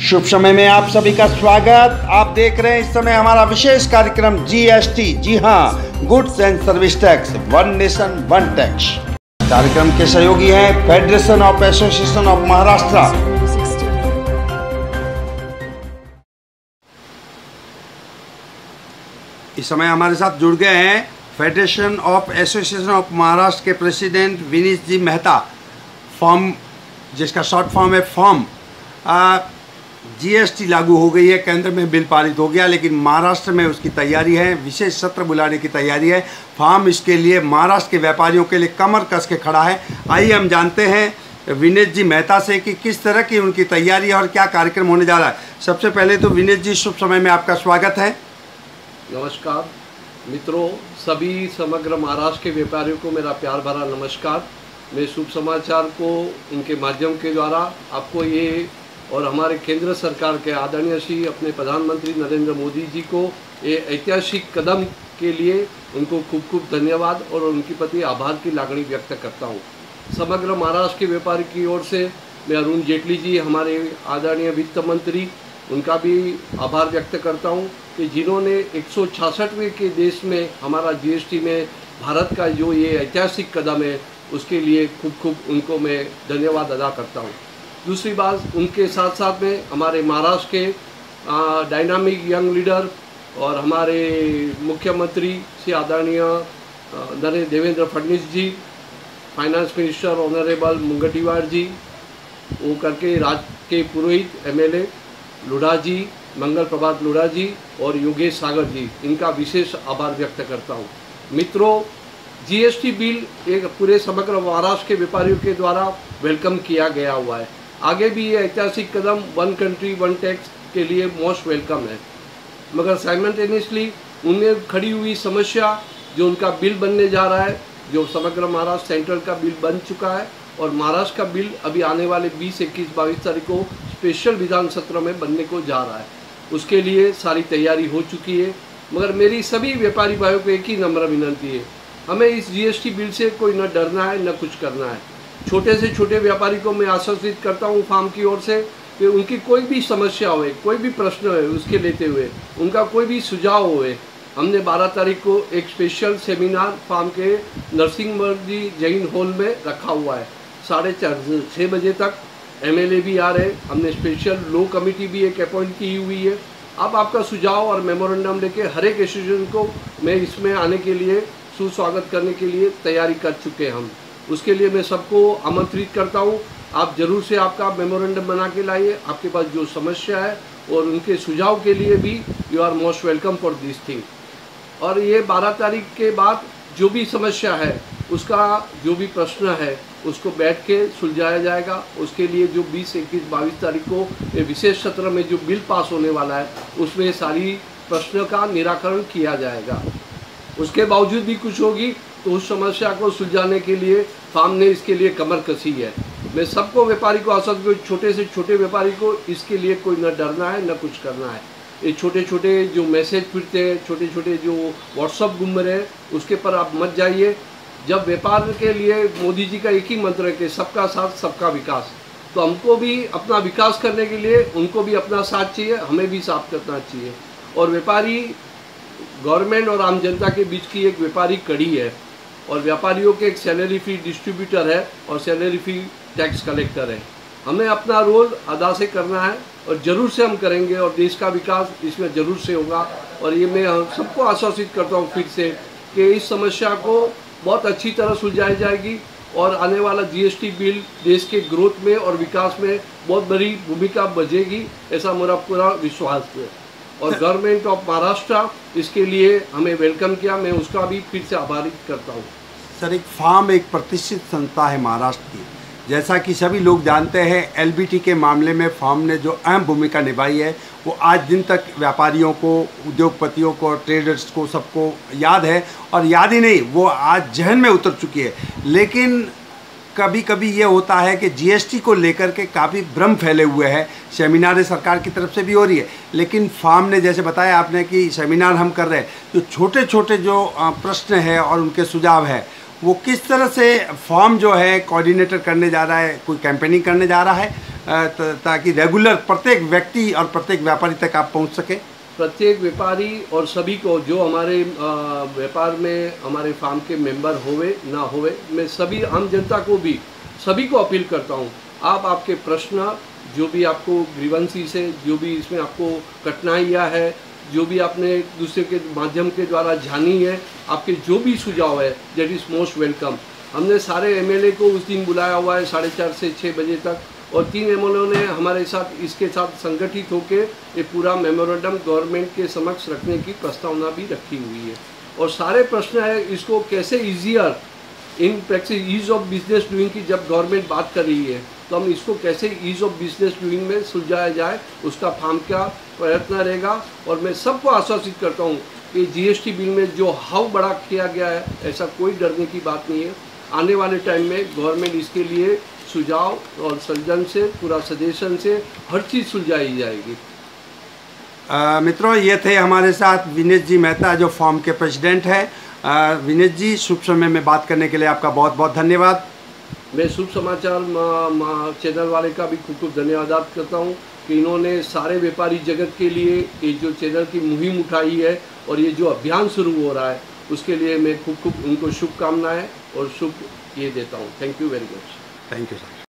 शुभ समय में आप सभी का स्वागत। आप देख रहे हैं इस समय हमारा विशेष कार्यक्रम जीएसटी, जी हां, goods and service tax, one nation one tax. कार्यक्रम के सहयोगी हैं federation of association of Maharashtra. इस समय हमारे साथ जुड़ गए हैं federation of association of Maharashtra के प्रेसिडेंट विनीश जी मेहता। फॉर्म, जिसका शॉर्ट फॉर्म है फॉर्म। जीएसटी लागू हो गई है, केंद्र में बिल पारित हो गया, लेकिन महाराष्ट्र में उसकी तैयारी है, विशेष सत्र बुलाने की तैयारी है। फार्म इसके लिए महाराष्ट्र के व्यापारियों के लिए कमर कस के खड़ा है। आइए हम जानते हैं विनीश जी मेहता से कि किस तरह की उनकी तैयारी है और क्या कार्यक्रम होने जा रहा है। सबसे पहले तो विनीश जी, शुभ समय में आपका स्वागत है। नमस्कार मित्रों, सभी समग्र महाराष्ट्र के व्यापारियों को मेरा प्यार भरा नमस्कार। मैं शुभ समाचार को इनके माध्यम के द्वारा आपको ये और हमारे केंद्र सरकार के आदरणीय श्री अपने प्रधानमंत्री नरेंद्र मोदी जी को ये ऐतिहासिक कदम के लिए उनको खूब खूब धन्यवाद और उनके प्रति आभार की लागणी व्यक्त करता हूँ। समग्र महाराष्ट्र के व्यापारी की ओर से मैं अरुण जेटली जी, हमारे आदरणीय वित्त मंत्री, उनका भी आभार व्यक्त करता हूँ कि जिन्होंने 166वें के देश में हमारा जीएसटी में भारत का जो ये ऐतिहासिक कदम है उसके लिए खूब खूब उनको मैं धन्यवाद अदा करता हूँ। दूसरी बात, उनके साथ साथ में हमारे महाराष्ट्र के डायनामिक यंग लीडर और हमारे मुख्यमंत्री श्री आदरणीय देवेंद्र फडणवीस जी, फाइनेंस मिनिस्टर ऑनरेबल मुनगंटीवार जी, वो करके राज्य के पुरोहित एमएलए लुढ़ा जी, मंगल प्रभात लुढ़ा जी और योगेश सागर जी, इनका विशेष आभार व्यक्त करता हूँ। मित्रों, जीएसटी बिल एक पूरे समग्र महाराष्ट्र के व्यापारियों के द्वारा वेलकम किया गया हुआ है। आगे भी ये ऐतिहासिक कदम वन कंट्री वन टैक्स के लिए मोस्ट वेलकम है, मगर साइमल्टेनियसली उनमें खड़ी हुई समस्या जो उनका बिल बनने जा रहा है, जो समग्र महाराष्ट्र सेंट्रल का बिल बन चुका है और महाराष्ट्र का बिल अभी आने वाले 20, 21, 22 तारीख को स्पेशल विधान सत्र में बनने को जा रहा है। उसके लिए सारी तैयारी हो चुकी है, मगर मेरी सभी व्यापारी भाइयों को एक ही नम्र विनती है, हमें इस जीएसटी बिल से कोई न डरना है न कुछ करना है। छोटे से छोटे व्यापारी को मैं आश्वसित करता हूँ फार्म की ओर से कि उनकी कोई भी समस्या हो, कोई भी प्रश्न हो, उसके लेते हुए उनका कोई भी सुझाव हो, हमने 12 तारीख को एक स्पेशल सेमिनार फार्म के नरसिंहमर्जी जैन हॉल में रखा हुआ है। 6:30 बजे तक एमएलए भी आ रहे, हमने स्पेशल लो कमेटी भी एक अपॉइंट की हुई है। अब आपका सुझाव और मेमोरेंडम लेके हर एक एसोसिएशन को मैं इसमें आने के लिए सुस्वागत करने के लिए तैयारी कर चुके हैं हम। उसके लिए मैं सबको आमंत्रित करता हूँ, आप जरूर से आपका मेमोरेंडम बना के लाइए। आपके पास जो समस्या है और उनके सुझाव के लिए भी you are most welcome for this thing. और ये 12 तारीख के बाद जो भी समस्या है, उसका जो भी प्रश्न है, उसको बैठ के सुलझाया जाएगा। उसके लिए जो 20, 21, 22 तारीख को ये विशेष सत्र में जो बिल पास होने वाला है, उसमें सारी प्रश्न का निराकरण किया जाएगा। उसके बावजूद भी कुछ होगी तो उस समस्या को सुलझाने के लिए फार्म ने इसके लिए कमर कसी है। मैं सबको व्यापारी को आश्वस्त करूँ, छोटे से छोटे व्यापारी को इसके लिए कोई न डरना है न कुछ करना है। ये छोटे छोटे जो मैसेज फिरते हैं, छोटे छोटे जो व्हाट्सअप घूम रहे हैं, उसके पर आप मत जाइए। जब व्यापार के लिए मोदी जी का एक ही मंत्र है कि सबका साथ सबका विकास, तो हमको भी अपना विकास करने के लिए उनको भी अपना साथ चाहिए, हमें भी साथ करना चाहिए। और व्यापारी गवर्नमेंट और आम जनता के बीच की एक व्यापारी कड़ी है और व्यापारियों के एक सैलरी फ्री डिस्ट्रीब्यूटर है और सैलरी फ्री टैक्स कलेक्टर है। हमें अपना रोल अदा से करना है और ज़रूर से हम करेंगे और देश का विकास इसमें ज़रूर से होगा। और ये मैं सबको आश्वसित करता हूँ फिर से कि इस समस्या को बहुत अच्छी तरह सुलझाई जाएगी और आने वाला जीएसटी बिल देश के ग्रोथ में और विकास में बहुत बड़ी भूमिका बजेगी, ऐसा मेरा पूरा विश्वास है। और गवर्नमेंट ऑफ महाराष्ट्र इसके लिए हमें वेलकम किया, मैं उसका भी फिर से आभारी करता हूँ। सर, एक फार्म एक प्रतिष्ठित संस्था है महाराष्ट्र की। जैसा कि सभी लोग जानते हैं, एलबीटी के मामले में फार्म ने जो अहम भूमिका निभाई है वो आज दिन तक व्यापारियों को, उद्योगपतियों को, ट्रेडर्स को, सबको याद है। और याद ही नहीं, वो आज जहन में उतर चुकी है। लेकिन कभी कभी ये होता है कि जीएसटी को लेकर के काफ़ी भ्रम फैले हुए हैं। सेमिनार सरकार की तरफ से भी हो रही है, लेकिन फार्म ने जैसे बताया आपने कि सेमिनार हम कर रहे हैं, तो छोटे छोटे जो प्रश्न है और उनके सुझाव है वो किस तरह से फॉर्म जो है कोऑर्डिनेटर करने जा रहा है, कोई कैंपेनिंग करने जा रहा है ताकि रेगुलर प्रत्येक व्यक्ति और प्रत्येक व्यापारी तक आप पहुंच सके? प्रत्येक व्यापारी और सभी को जो हमारे व्यापार में हमारे फार्म के मेंबर होवे ना होवे, मैं सभी आम जनता को भी सभी को अपील करता हूँ, आप आपके प्रश्न जो भी आपको ग्रीवेंसीज है, जो भी इसमें आपको कठिनाइयाँ है, जो भी आपने दूसरे के माध्यम के द्वारा जानी है, आपके जो भी सुझाव है, दैट इज़ मोस्ट वेलकम। हमने सारे एमएलए को उस दिन बुलाया हुआ है 4:30 से 6 बजे तक, और 3 एमएलए ने हमारे साथ इसके साथ संगठित होकर ये पूरा मेमोरेंडम गवर्नमेंट के समक्ष रखने की प्रस्तावना भी रखी हुई है। और सारे प्रश्न है इसको कैसे easier in practice ease of business doing की जब गवर्नमेंट बात कर रही है, तो हम इसको कैसे ईज ऑफ बिजनेस डूइंग में सुलझाया जाए, उसका फार्म का प्रयत्न रहेगा। और मैं सबको आश्वासित करता हूँ कि जीएसटी बिल में जो हाव बड़ा किया गया है, ऐसा कोई डरने की बात नहीं है। आने वाले टाइम में गवर्नमेंट इसके लिए सुझाव और सज्जन से, पूरा सजेशन से हर चीज़ सुलझाई जाएगी। मित्रों, ये थे हमारे साथ विनेश जी मेहता, जो फॉर्म के प्रेसिडेंट हैं। विनेश जी, शुभ समय में बात करने के लिए आपका बहुत बहुत धन्यवाद। मैं शुभ समाचार चैनल वाले का भी खूब खूब धन्यवाद करता हूँ कि इन्होंने सारे व्यापारी जगत के लिए ये जो चैनल की मुहिम उठाई है और ये जो अभियान शुरू हो रहा है, उसके लिए मैं खूब खूब उनको शुभकामनाएं और शुभ ये देता हूँ। Thank you very much. Thank you sir.